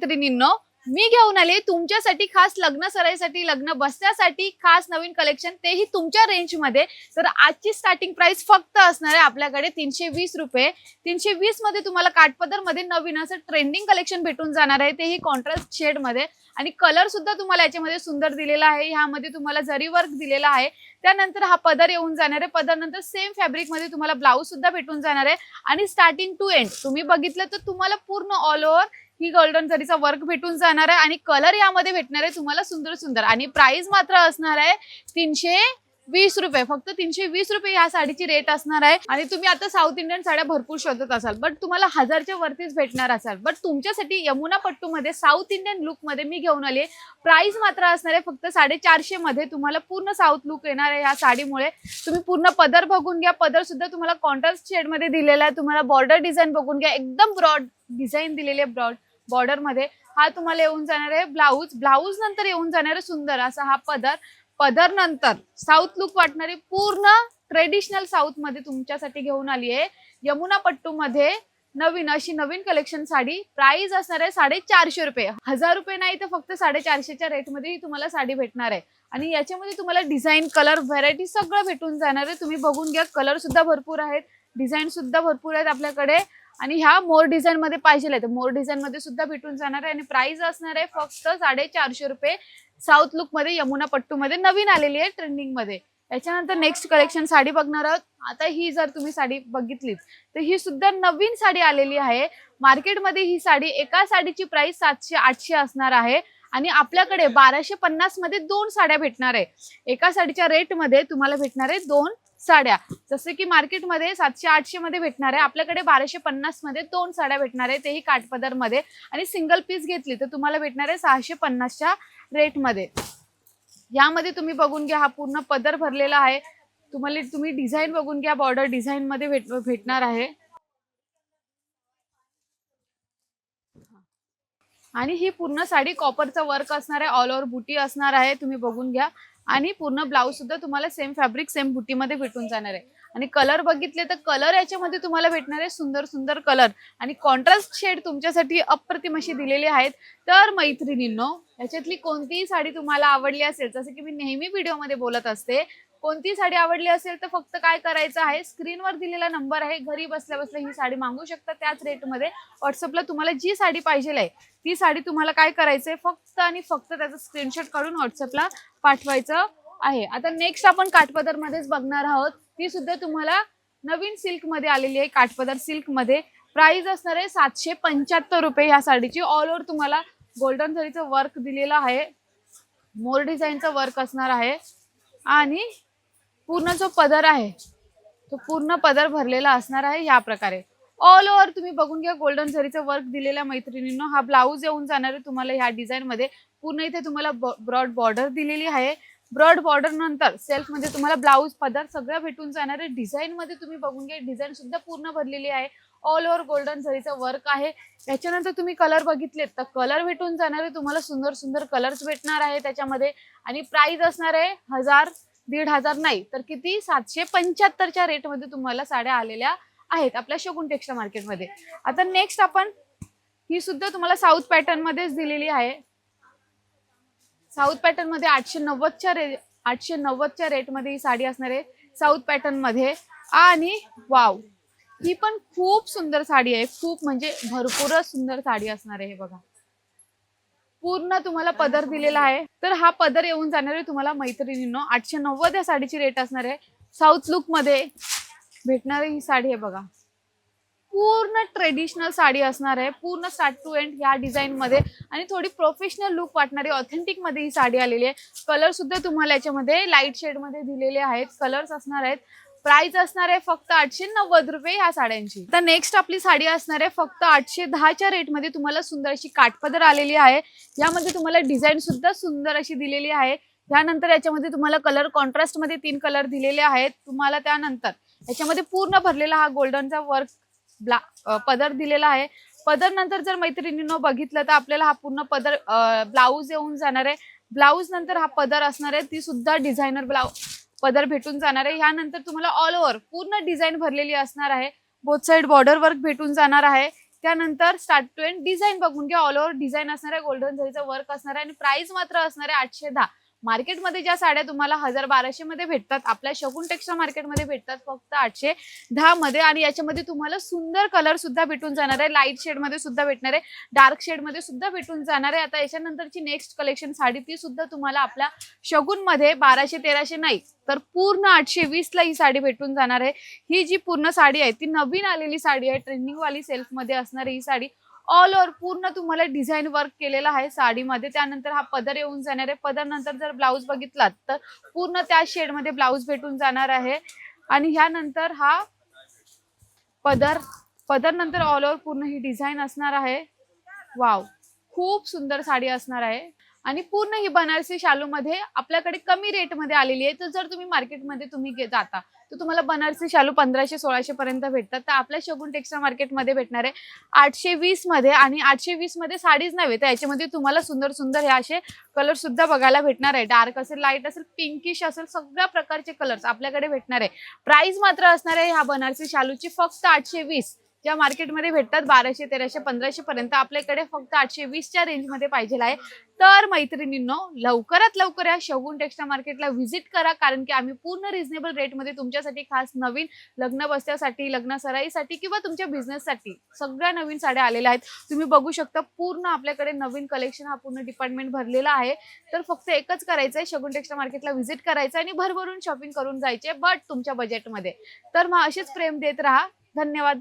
मैत्रिणींनो, मी घेऊन आले तुमच्यासाठी खास लग्न सराईसाठी, लग्न बसण्यासाठी खास नवीन कलेक्शन, तेही तुमच्या रेंज मध्ये। तर आजची स्टार्टिंग प्राइस फक्त असणार आहे आपल्याकडे 320 रुपये। 320 मध्ये तुम्हाला काठपदर मध्ये नवीन असं ट्रेंडिंग कलेक्शन भेटून जाणार आहे, तेही कॉन्ट्रास्ट शेड मध्ये। आणि कलर सुद्धा तुम्हाला याच्यामध्ये सुंदर दिलेला आहे। ह्यामध्ये तुम्हाला जरी वर्क दिलेला आहे। त्यानंतर हा पदर येऊन जाणार आहे। पदर नंतर सेम फॅब्रिक मध्ये तुम्हाला ब्लाउज सुद्धा भेटून जाणार आहे। आणि स्टार्टिंग टू एंड तुम्ही बघितलं तर तुम्हाला पूर्ण ऑल ओव्हर ही गोल्डन जरीचा वर्क भेटून जाणार आहे। आणि कलर यामध्ये भेटणार आहे तुम्हाला सुंदर सुंदर। आणि प्राइस मात्र असणार आहे 320 रुपये, फक्त 320 रुपये ह्या साडीची रेट असणार आहे। आणि तुम्ही आता साऊथ इंडियन साड्या भरपूर शोधत असाल, बट तुम्हाला 1000च्या वरतीच भेटणार असाल, बट तुमच्यासाठी यमुना पट्टू मध्ये साऊथ इंडियन लुक मध्ये मी घेऊन आले। प्राइस मात्र असणार आहे फक्त 450 मध्ये। तुम्हाला पूर्ण साऊथ लुक येणार आहे ह्या साडीमुळे। तुम्ही पूर्ण पदर बघून घ्या, पदर सुद्धा तुम्हाला कॉन्ट्रास्ट शेड मध्ये दिलेला आहे। तुम्हाला बॉर्डर डिझाइन बघून घ्या, एकदम ब्रॉड डिझाइन दिलेली आहे ब्रॉड बॉर्डर मध्ये। हा तुम्हाला येऊन जाणार आहे ब्लाउज, ब्लाउज नंतर येऊन जाणार आहे सुंदर असा हा पदर। पदर नंतर साऊथ लुक वाटणारी पूर्ण ट्रेडिशनल साऊथ मध्ये तुमच्यासाठी घेऊन आली आहे यमुना पट्टू मध्ये नवीन अशी नवीन कलेक्शन साडी। प्राइस असणार आहे 450 रुपये, 1000 रुपये नाही तर फक्त 450च्या रेट मध्ये तुम्हाला साडी भेटणार आहे। आणि याच्यामध्ये तुम्हाला डिझाईन, कलर, व्हरायटी सगळं भेटून जाणार आहे। तुम्ही बघून घ्या, कलर सुद्धा भरपूर आहेत, डिझाईन सुद्धा भरपूर आहेत आपल्याकडे। आणि ह्या मोर डिझाइन मध्ये पाहिजे तर मोर डिझाइन मध्ये सुद्धा भेटून जाणार आहे। आणि प्राइस असणार आहे फक्त 450 रुपये। साऊथ लुक मध्ये यमुना पट्टू मध्ये नवीन आलेली आहे ट्रेंडिंग मध्ये। याच्यानंतर नेक्स्ट कलेक्शन साडी बघणार आहोत। आता ही जर तुम्ही साडी बघितलीत तर ही सुद्धा नवीन साडी आलेली आहे मार्केटमध्ये। ही साडी एका साडीची प्राइस 700-800 असणार आहे। आणि आपल्याकडे 1250 मध्ये 2 साड्या भेटणार आहे। एका साडीच्या रेट मध्ये तुम्हाला भेटणार आहे 2 साड्या। जसे की मार्केटमध्ये 700-800 मध्ये भेटणार आहे, आपल्याकडे 1250 मध्ये 2 साड्या भेटणार आहे, तेही काठपदर मध्ये। आणि सिंगल पीस घेतली तर तुम्हाला भेटणार आहे 650च्या रेट मध्ये। यामध्ये तुम्ही बघून घ्या, हा पूर्ण पदर भरलेला आहे। तुम्ही डिझाइन बघून घ्या, बॉर्डर डिझाइन मध्ये भेटणार आहे। आणि ही पूर्ण साडी कॉपरचा वर्क असणार आहे, ऑल ओव्हर बुटी असणार आहे, तुम्ही बघून घ्या। आणि पूर्ण ब्लाउज सुद्धा तुम्हाला सेम फॅब्रिक सेम बुटी मध्ये भेटून जाणार आहे। आणि कलर बघितले तर कलर याच्यामध्ये तुम्हाला भेटणार आहे सुंदर सुंदर कलर। आणि कॉन्ट्रास्ट शेड तुमच्यासाठी अप्रतिम अशी दिलेली आहेत। तर मैत्रिणींनो, याच्यातली कोणतीही साडी तुम्हाला आवडली असेल, जसं की मी नेहमी व्हिडिओ मध्ये बोलत असते, कोणती साडी आवडली असेल तर फक्त काय करायचं आहे, स्क्रीनवर दिलेला नंबर आहे, घरी बसल्या बसल्या ही साडी मागू शकता त्याच रेट मध्ये। व्हॉट्सअपला तुम्हाला जी साडी पाहिजे आहे ती साडी तुम्हाला काय करायचंय, फक्त आणि फक्त त्याचा स्क्रीनशॉट काढून व्हॉट्सअपला पाठवायचं आहे। आता नेक्स्ट आपण काठपदर मध्येच बघणार आहोत। ती सुद्धा तुम्हाला नवीन सिल्क मध्ये आलेली आहे, काठपदर सिल्क मध्ये। प्राइस असणार आहे 775 रुपये ह्या साडीची। ऑल ओव्हर तुम्हाला गोल्डन जरीचं वर्क दिलेलं आहे, मोर डिझाईनचं वर्क असणार आहे। आणि पूर्ण जो पदर आहे तो पूर्ण पदर भरलेला असणार आहे या प्रकारे। ऑल ओव्हर तुम्ही बघून घ्या, गोल्डन जरीचं वर्क दिलेल्या मैत्रिणींनो। हा ब्लाउज येऊन जाणार आहे तुम्हाला ह्या डिझाइन मध्ये। पूर्ण इथे तुम्हाला ब्रॉड बॉर्डर दिलेली आहे। ब्रॉड बॉर्डर नंतर सेल्फ मध्ये तुम्हाला ब्लाउज, पदर सगळं भेटून जाणार आहे। डिझाइन मध्ये तुम्ही बघून घ्या, डिझाइन सुद्धा पूर्ण भरलेली आहे, ऑल ओव्हर गोल्डन जरीचं वर्क आहे। याच्यानंतर तुम्ही कलर बघितलेत तर कलर भेटून जाणार आहे तुम्हाला, सुंदर सुंदर कलर्स भेटणार आहे त्याच्यामध्ये। आणि प्राइस असणार आहे 1000, 1500 नाही तर किती, 775च्या रेट मध्ये तुम्हाला साड्या आलेल्या आहेत आपल्या शगुन टेक्सटाईल मार्केट मध्ये। आता नेक्स्ट आपण ही सुद्धा तुम्हाला साऊथ पॅटर्न मध्येच दिलेली आहे। साऊथ पॅटर्न मध्ये 890च्या रेट मध्ये ही साडी असणार आहे साऊथ पॅटर्न मध्ये। आणि वाव, ही पण खूप सुंदर साडी आहे, खूप म्हणजे भरपूरच सुंदर साडी असणार आहे। हे बघा, पूर्ण तुम्हाला पदर दिलेला आहे। तर हा पदर येऊन जाणार आहे तुम्हाला मैत्रिणींनो 890 या साडीची रेट असणार आहे। साऊथ लुक मध्ये भेटणारी ही साडी आहे बघा, पूर्ण ट्रेडिशनल साडी असणार आहे, पूर्ण स्टार्ट टू एंड या डिझाइन मध्ये। आणि थोडी प्रोफेशनल लुक वाटणारी ऑथेंटिक मध्ये ही साडी आलेली आहे। कलर सुद्धा तुम्हाला याच्यामध्ये लाईट शेड मध्ये दिलेले आहेत, कलर्स असणार आहेत। प्राइस असणार आहे फक्त 890 रुपये ह्या साड्यांची। तर नेक्स्ट आपली साडी असणार आहे फक्त 810च्या रेट मध्ये। तुम्हाला सुंदर अशी काठपदर आलेली आहे, यामध्ये तुम्हाला डिझाइन सुद्धा सुंदर अशी दिलेली आहे। त्यानंतर याच्यामध्ये तुम्हाला कलर कॉन्ट्रास्ट मध्ये 3 कलर दिलेले आहेत तुम्हाला। त्यानंतर याच्यामध्ये पूर्ण भरलेला हा गोल्डनचा वर्क पदर दिलेला आहे। पदर नंतर जर मैत्रिणींनो बघितलं तर आपल्याला हा पूर्ण पदर ब्लाउज येऊन जाणार आहे। ब्लाउज नंतर हा पदर असणार आहे, ती सुद्धा डिझायनर पदर भेटून जाणार आहे। यानंतर तुम्हाला ऑल ओव्हर पूर्ण डिझाइन भरलेली असणार आहे, बोथ साइड बॉर्डर वर्क भेटून जाणार आहे। त्यानंतर स्टार्ट टू एंड डिझाईन बघून घ्या. ऑल ओव्हर डिझाईन असणार आहे, गोल्डन जरीचं वर्क असणार आहे आणि प्राइस मात्र असणार आहे 810. मार्केटमध्ये ज्या साड्या तुम्हाला 1000-1200 मध्ये भेटतात, आपल्या शगुन टेक्सटाईल मार्केटमध्ये भेटतात फक्त 810 मध्ये. आणि याच्यामध्ये तुम्हाला सुंदर कलर सुद्धा भेटून जाणार आहे, लाईट शेड मध्ये सुद्धा भेटणार आहे, डार्क शेड मध्ये सुद्धा भेटून जाणार आहे. आता याच्यानंतरची नेक्स्ट कलेक्शन साडी ती सुद्धा तुम्हाला आपल्या शगुन मध्ये 1200-1300 नाही तर पूर्ण 820 ला ही साडी भेटून जाणार आहे. ही जी पूर्ण साडी आहे ती नवीन आलेली साडी आहे, ट्रेंडिंग वाली सेल्फ मध्ये असणार ही साडी. ऑल ओव्हर पूर्ण तुम्हाला डिझाईन वर्क केलेला आहे साडीमध्ये. त्यानंतर हा पदर येऊन जाणार आहे. पदर नंतर जर ब्लाऊज बघितलात तर पूर्ण त्या शेड मध्ये ब्लाऊज भेटून जाणार आहे. आणि ह्यानंतर हा पदर नंतर ऑल ओव्हर पूर्ण ही डिझाईन असणार आहे. वाव, खूप सुंदर साडी असणार आहे. आणि पूर्ण ही बनारसी शालू मध्ये आपल्याकडे कमी रेट मध्ये आलेली आहे. तर जर तुम्ही मार्केटमध्ये तुम्ही जाता तर तुम्हाला बनारसी शालू 1500-1600 पर्यंत भेटतात. तर आपल्या शगुन टेक्सटाईल मार्केटमध्ये भेटणार आहे 820 मध्ये. आणि 820 मध्ये साडीच नव्हे तर याच्यामध्ये तुम्हाला सुंदर सुंदर हे असे कलर सुद्धा बघायला भेटणार आहे. डार्क असेल, लाईट असेल, पिंकिश असेल, सगळ्या प्रकारचे कलर्स आपल्याकडे भेटणार आहे. प्राइस मात्र असणार आहे ह्या बनारसी शालूची फक्त 820. ज्या मार्केटमध्ये भेटतात 1200-1300-1500 पर्यंत, आपल्याकडे फक्त 820 च्या रेंज मध्ये पाहिजे आहे. तर मैत्रिणींनो, लवकरात लवकर या शगुन टेक्सटाईल मार्केटला व्हिजिट करा, कारण की आम्ही पूर्ण रिझनेबल रेट मध्ये तुमच्यासाठी खास नवीन लग्न बस्त्यासाठी, लग्न सराईसाठी किंवा तुमच्या बिझनेससाठी सगळ्या नवीन साड्या आलेल्या आहेत. तुम्ही बघू शकता पूर्ण आपल्याकडे नवीन कलेक्शन हा पूर्ण डिपार्टमेंट भरलेला आहे. तर फक्त एकच करायचं आहे, शगुन टेक्सटाईल मार्केटला व्हिजिट करायचं आणि भरभरून शॉपिंग करून जायचे, बट तुमच्या बजेटमध्ये. तर मग असेच प्रेम देत राहा. धन्यवाद.